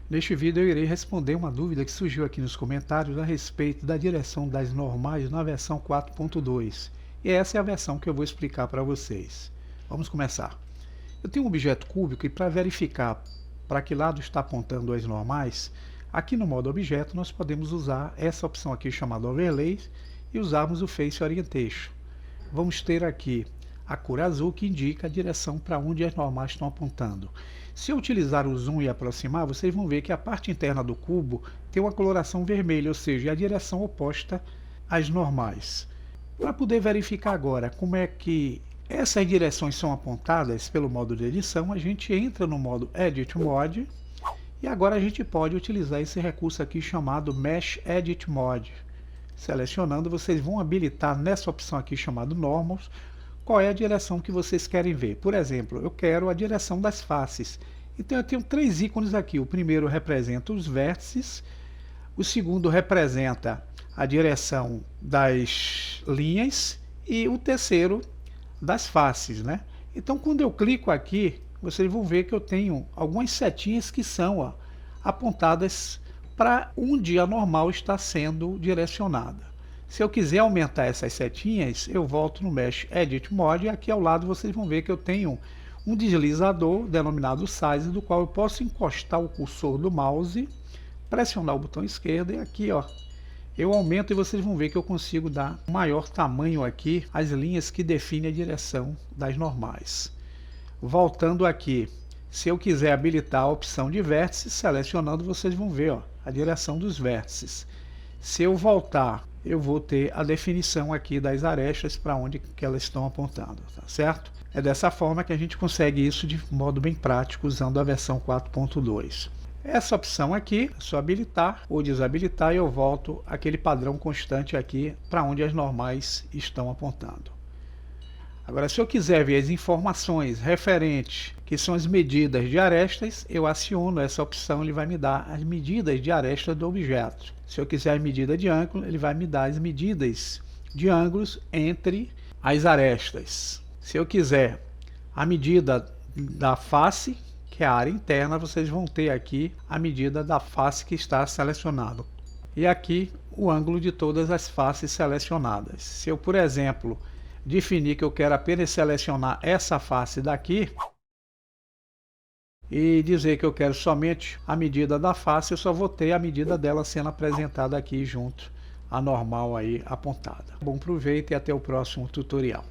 Neste vídeo eu irei responder uma dúvida que surgiu aqui nos comentários a respeito da direção das normais na versão 4.2. E essa é a versão que eu vou explicar para vocês. Vamos começar. Eu tenho um objeto cúbico e para verificar para que lado está apontando as normais, aqui no modo objeto nós podemos usar essa opção aqui chamada Overlay e usarmos o Face Orientation. Vamos ter aqui a cor azul que indica a direção para onde as normais estão apontando. Se eu utilizar o zoom e aproximar, vocês vão ver que a parte interna do cubo tem uma coloração vermelha, ou seja, é a direção oposta às normais. Para poder verificar agora como é que essas direções são apontadas pelo modo de edição, a gente entra no modo Edit Mode e agora a gente pode utilizar esse recurso aqui chamado Mesh Edit Mode. Selecionando, vocês vão habilitar nessa opção aqui chamada Normals qual é a direção que vocês querem ver. Por exemplo, eu quero a direção das faces. Então eu tenho três ícones aqui. O primeiro representa os vértices, o segundo representa a direção das linhas e o terceiro das faces, né? Então quando eu clico aqui, vocês vão ver que eu tenho algumas setinhas que são apontadas para onde a normal está sendo direcionada. Se eu quiser aumentar essas setinhas, eu volto no Mesh Edit Mode e aqui ao lado vocês vão ver que eu tenho um deslizador denominado Size, do qual eu posso encostar o cursor do mouse, pressionar o botão esquerdo e aqui eu aumento e vocês vão ver que eu consigo dar um maior tamanho aqui às linhas que definem a direção das normais. Voltando aqui, se eu quiser habilitar a opção de vértices, selecionando, vocês vão ver a direção dos vértices. Se eu voltar, eu vou ter a definição aqui das arestas para onde que elas estão apontando, tá certo? É dessa forma que a gente consegue isso de modo bem prático usando a versão 4.2. Essa opção aqui é só habilitar ou desabilitar e eu volto aquele padrão constante aqui para onde as normais estão apontando. Agora, se eu quiser ver as informações referentes, que são as medidas de arestas, eu aciono essa opção, ele vai me dar as medidas de aresta do objeto. Se eu quiser a medida de ângulo, ele vai me dar as medidas de ângulos entre as arestas. Se eu quiser a medida da face, que é a área interna, vocês vão ter aqui a medida da face que está selecionada. E aqui o ângulo de todas as faces selecionadas. Se eu, por exemplo, definir que eu quero apenas selecionar essa face daqui e dizer que eu quero somente a medida da face, eu só vou ter a medida dela sendo apresentada aqui junto à normal aí apontada. Bom proveito e até o próximo tutorial.